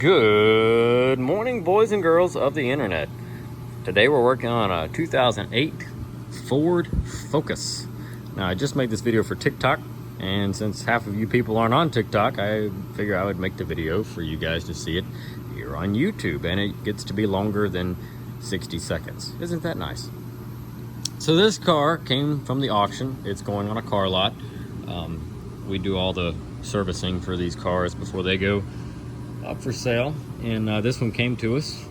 Good morning, boys and girls of the internet. Today we're working on a 2008 Ford Focus. Now, I just made this video for TikTok, and since half of you people aren't on TikTok, I figure I would make the video for you guys to see it here on YouTube, and it gets to be longer than 60 seconds. Isn't that nice? So this car came from the auction. It's going on a car lot. We do all the servicing for these cars before they go up for sale, and this one came to us.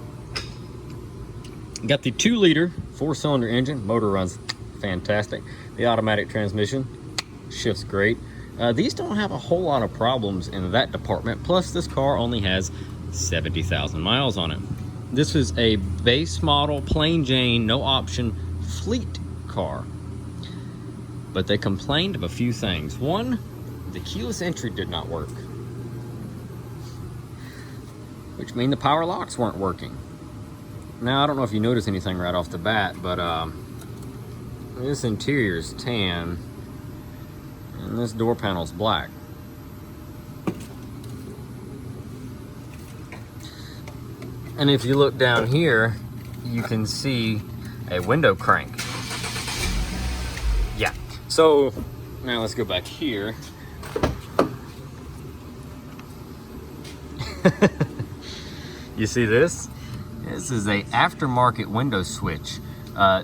Got the 2-liter 4-cylinder engine. Motor runs fantastic. The automatic transmission shifts great. These don't have a whole lot of problems in that department. Plus, this car only has 70,000 miles on it. This is a base model, plain Jane, no option fleet car. But they complained of a few things. One, the keyless entry did not work, which means the power locks weren't working. Now, I don't know if you notice anything right off the bat, but this interior is tan, and this door panel's black. And if you look down here, you can see a window crank. Yeah, so now let's go back here. You see this? This is a aftermarket window switch.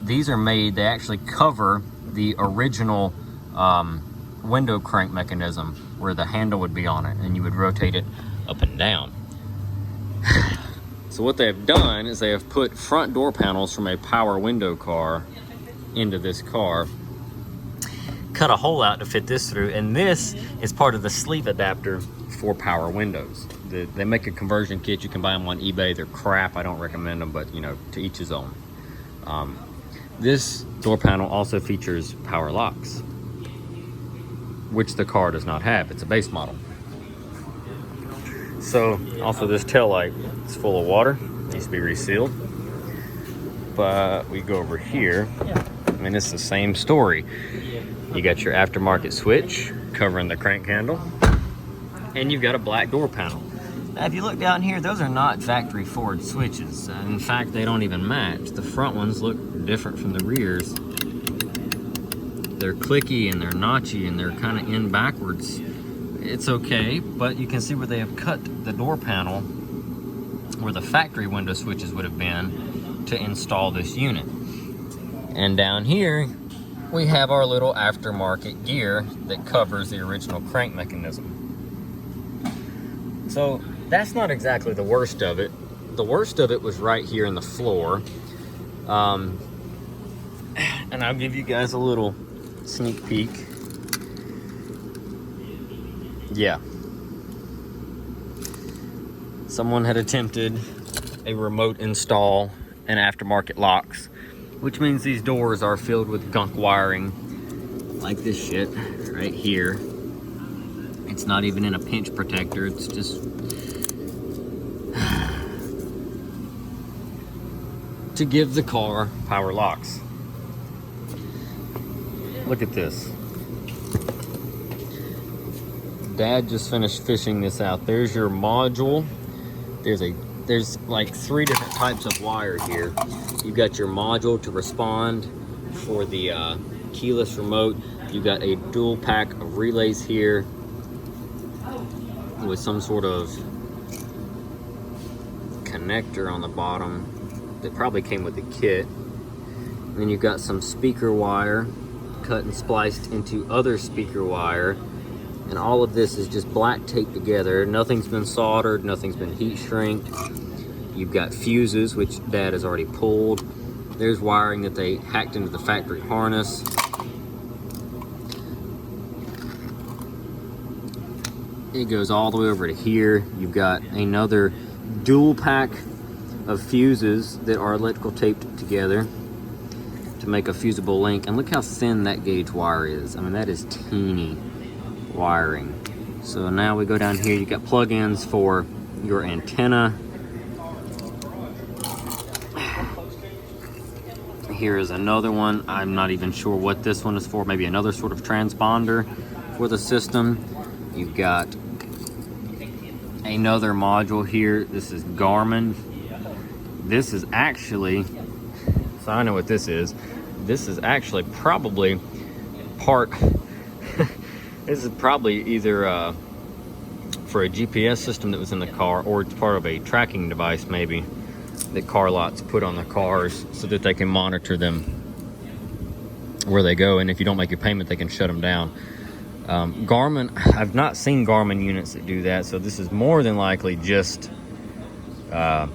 These are made, they actually cover the original window crank mechanism where the handle would be on it, and you would rotate it up and down. So what they have done is they have put front door panels from a power window car into this car, cut a hole out to fit this through, and this is part of the sleeve adapter for power windows. They make a conversion kit. You can buy them on eBay. They're crap. I don't recommend them, but you know, to each his own. This door panel also features power locks, which the car does not have. It's a base model. So also this taillight is full of water, needs to be resealed. But we go over here, and it's the same story. You got your aftermarket switch covering the crank handle, and you've got a black door panel. Now, if you look down here, those are not factory Ford switches. In fact, they don't even match. The front ones look different from the rears. They're clicky and they're notchy and they're kind of in backwards. It's okay, but you can see where they have cut the door panel where the factory window switches would have been to install this unit. And down here, we have our little aftermarket gear that covers the original crank mechanism. So that's not exactly the worst of it. The worst of it was right here in the floor. And I'll give you guys a little sneak peek. Yeah. Someone had attempted a remote install and aftermarket locks, which means these doors are filled with gunk wiring like this shit right here. It's not even in a pinch protector, it's just to give the car power locks. Look at this. Dad just finished fishing this out. There's your module. There's like 3 different types of wire here. You've got your module to respond for the keyless remote. You've got a dual pack of relays here with some sort of connector on the bottom that probably came with the kit. And then you've got some speaker wire cut and spliced into other speaker wire. And all of this is just black taped together. Nothing's been soldered, nothing's been heat shrinked. You've got fuses, which Dad has already pulled. There's wiring that they hacked into the factory harness. It goes all the way over to here. You've got another dual pack of fuses that are electrical taped together to make a fusible link. And look how thin that gauge wire is. I mean, that is teeny wiring. So now we go down here. You got plug-ins for your antenna. Here is another one. I'm not even sure what this one is for. Maybe another sort of transponder for the system. You've got another module here. This is Garmin. This is actually, so I know what this is. This is actually probably part, this is probably either for a GPS system that was in the car, or it's part of a tracking device maybe that car lots put on the cars so that they can monitor them where they go, and if you don't make your payment they can shut them down. Garmin, I've not seen Garmin units that do that, so this is more than likely just for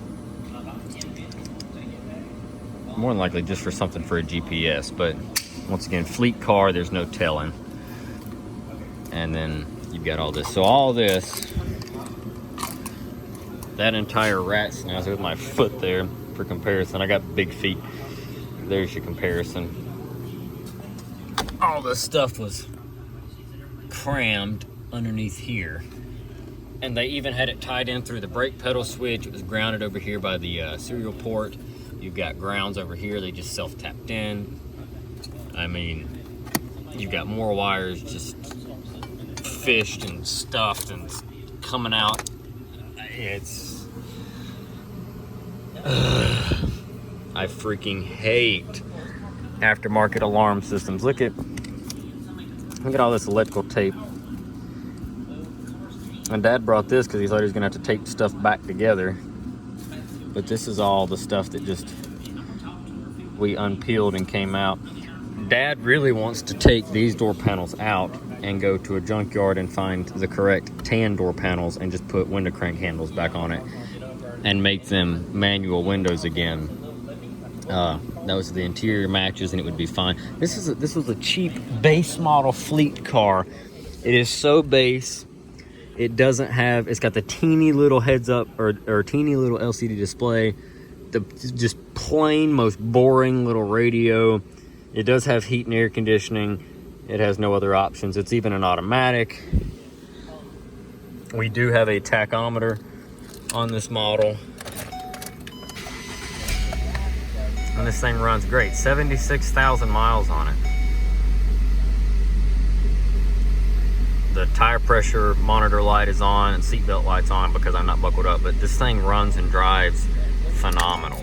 something for a GPS. But once again, fleet car, there's no telling. And then you've got all this. So all this, that entire rat snazzer with my foot there for comparison. I got big feet. There's your comparison. All this stuff was crammed underneath here. And they even had it tied in through the brake pedal switch. It was grounded over here by the serial port. You've got grounds over here. They just self-tapped in. I mean, you've got more wires just fished and stuffed and coming out. It's I freaking hate aftermarket alarm systems. Look at all this electrical tape. And Dad brought this because he thought he was gonna have to tape stuff back together, but this is all the stuff that just we unpeeled and came out. Dad really wants to take these door panels out and go to a junkyard and find the correct tan door panels and just put window crank handles back on it and make them manual windows again. Those are the interior matches and it would be fine. This was a cheap base model fleet car. It is so base. It doesn't have, it's got the teeny little heads up or teeny little LCD display, the just plain most boring little radio. It does have heat and air conditioning. It has no other options. It's even an automatic. We do have a tachometer on this model. And this thing runs great. 76,000 miles on it. The tire pressure monitor light is on and seatbelt light's on because I'm not buckled up, but this thing runs and drives phenomenal.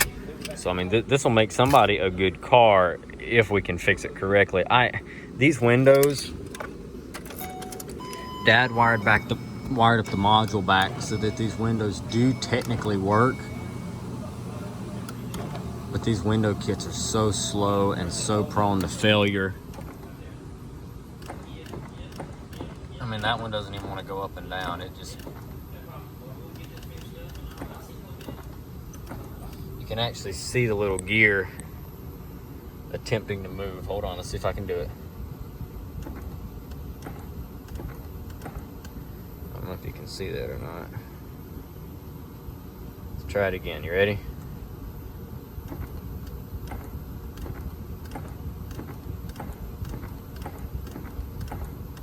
So I mean, this will make somebody a good car if we can fix it correctly. These windows, Dad wired up the module back so that these windows do technically work, but these window kits are so slow and so prone to failure. I mean, that one doesn't even want to go up and down. It just, you can actually see the little gear attempting to move. Hold on, let's see if I can do it. I don't know if you can see that or not. Let's try it again. You ready?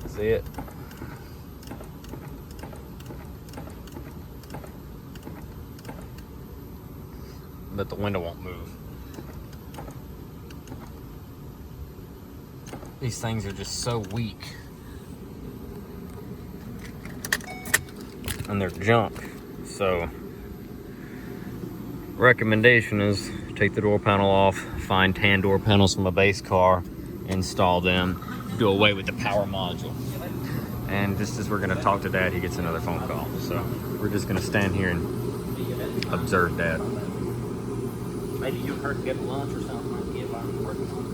See it? But the window won't move. These things are just so weak. And they're junk. So, recommendation is take the door panel off, find tan door panels from a base car, install them, do away with the power module. And just as we're gonna talk to Dad, he gets another phone call. So we're just gonna stand here and observe Dad. Maybe you and her get lunch or something. Get while I'm working on it.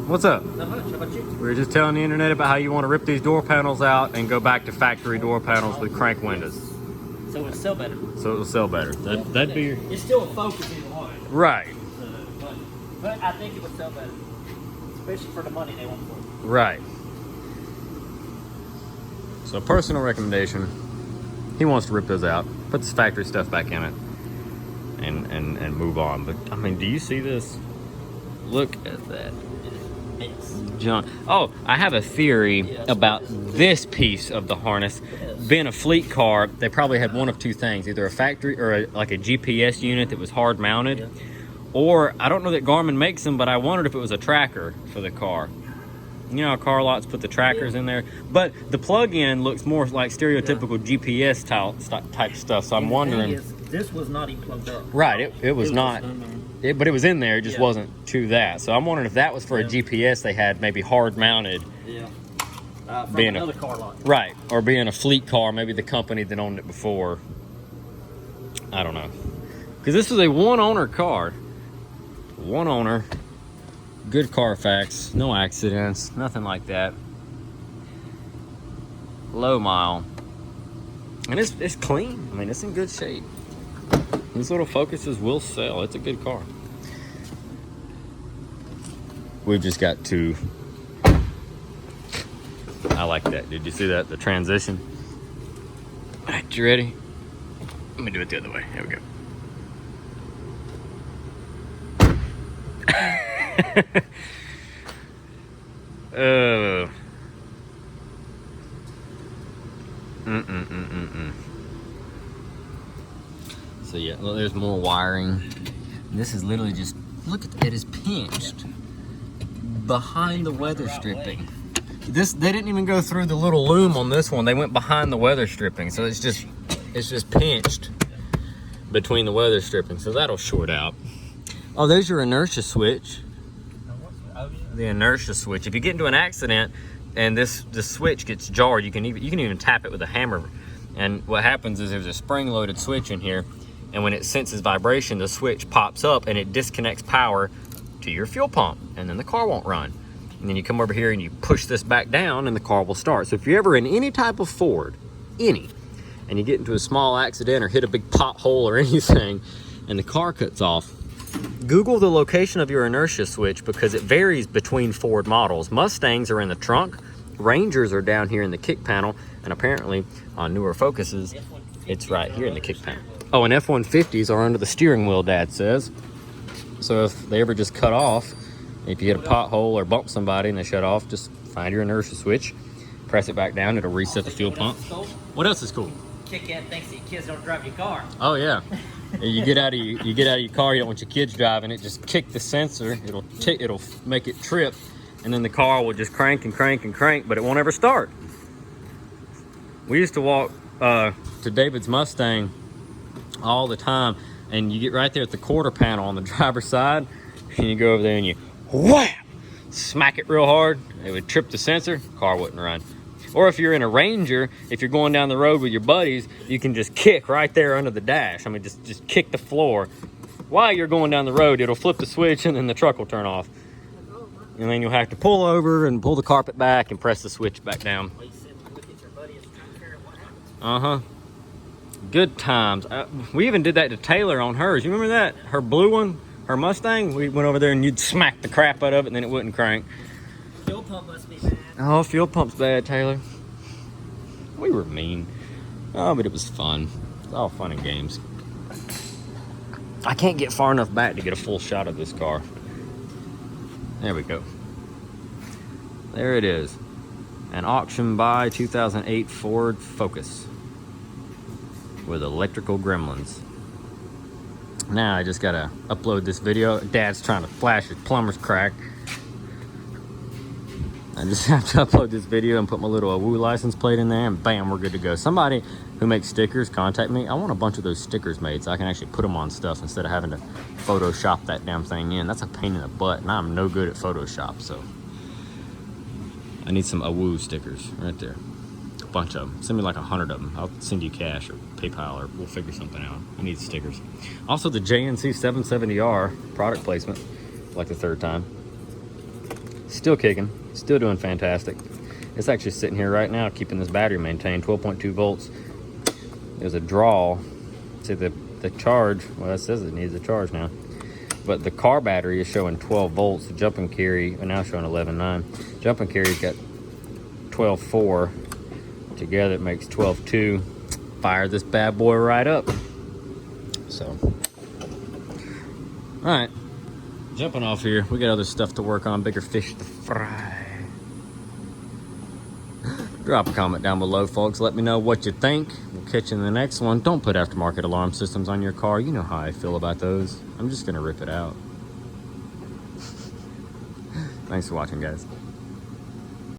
What's up? Not much. How about you? We were just telling the internet about how you want to rip these door panels out and go back to factory door panels with crank windows. So it'll sell better. So it'll sell better. That'd be... It's still a Focus either way. Right. But I think it would sell better. Especially for the money they want for it. Right. So personal recommendation, he wants to rip those out, put this factory stuff back in it, and move on. But I mean, do you see this? Look at that. mix. Junk. Oh, I have a theory about this piece of the harness. Being a fleet car, they probably had one of two things: either a factory or like a GPS unit that was hard mounted, or I don't know that Garmin makes them, but I wondered if it was a tracker for the car. You know how car lots put the trackers in there, but the plug-in looks more like stereotypical GPS type stuff. So I'm wondering. This was not even plugged up. Right, it was not. But it was in there. It just wasn't to that. So I'm wondering if that was for a GPS they had maybe hard mounted. Yeah. From being another car lot. Right, or being a fleet car, maybe the company that owned it before. I don't know, because this is a one-owner car. One owner. Good Carfax, no accidents, nothing like that. Low mile. And it's clean. I mean, it's in good shape. These little Focuses will sell. It's a good car. We've just got to... I like that. Did you see that? The transition? All right, you ready? Let me do it the other way. Here we go. So yeah, well, there's more wiring. This is literally just, look at it is pinched behind the weather stripping. They didn't even go through the little loom on this one. They went behind the weather stripping, so it's just pinched between the weather stripping. So that'll short out. Oh, there's your inertia switch. The inertia switch. If you get into an accident and the switch gets jarred, you can even tap it with a hammer. And what happens is there's a spring-loaded switch in here, and when it senses vibration, the switch pops up and it disconnects power to your fuel pump, and then the car won't run. And then you come over here and you push this back down and the car will start. So if you're ever in any type of Ford, and you get into a small accident or hit a big pothole or anything, and the car cuts off, Google the location of your inertia switch, because it varies between Ford models. Mustangs are in the trunk, Rangers are down here in the kick panel, and apparently on newer Focuses, it's right here in the kick panel. Oh, and F-150s are under the steering wheel, Dad says. So if they ever just cut off, if you hit a pothole or bump somebody and they shut off, just find your inertia switch, press it back down, it'll reset the fuel pump. What else is cool? Kick-Ass thinks that your kids don't drive your car. Oh yeah. You get out of your car, you don't want your kids driving it, just kick the sensor, it'll make it trip, and then the car will just crank and crank and crank, but it won't ever start. We used to walk to David's Mustang all the time, and you get right there at the quarter panel on the driver's side, and you go over there and you whap, smack it real hard, it would trip the sensor, car wouldn't run. Or if you're in a Ranger, if you're going down the road with your buddies, you can just kick right there under the dash. I mean, just kick the floor. While you're going down the road, it'll flip the switch and then the truck will turn off. And then you'll have to pull over and pull the carpet back and press the switch back down. Uh-huh. Good times. We even did that to Taylor on hers. You remember that? Her blue one, her Mustang? We went over there and you'd smack the crap out of it and then it wouldn't crank. Fuel pump must be bad. Oh, fuel pump's bad, Taylor. We were mean. Oh, but it was fun. It's all fun and games. I can't get far enough back to get a full shot of this car. There we go. There it is. An auction buy 2008 Ford Focus with electrical gremlins. Now I just gotta upload this video. Dad's trying to flash his plumber's crack. I just have to upload this video and put my little AWOO license plate in there, and bam, we're good to go. Somebody who makes stickers, contact me. I want a bunch of those stickers made so I can actually put them on stuff instead of having to Photoshop that damn thing in. That's a pain in the butt, and I'm no good at Photoshop, so I need some AWOO stickers right there. A bunch of them. Send me like 100 of them. I'll send you cash or PayPal, or we'll figure something out. I need stickers. Also, the JNC 770R product placement, like the third time. Still kicking, still doing fantastic. It's actually sitting here right now keeping this battery maintained, 12.2 volts. There's a draw. See the charge, well, that says it needs a charge now. But the car battery is showing 12 volts. The jump and carry are now showing 11.9. Jump and carry's got 12.4. Together it makes 12.2. Fire this bad boy right up. So, all right. Jumping off here, we got other stuff to work on, bigger fish to fry. Drop a comment down below, folks. Let me know what you think. We'll catch you in the next one. Don't put aftermarket alarm systems on your car. You know how I feel about those. I'm just gonna rip it out. Thanks for watching, guys.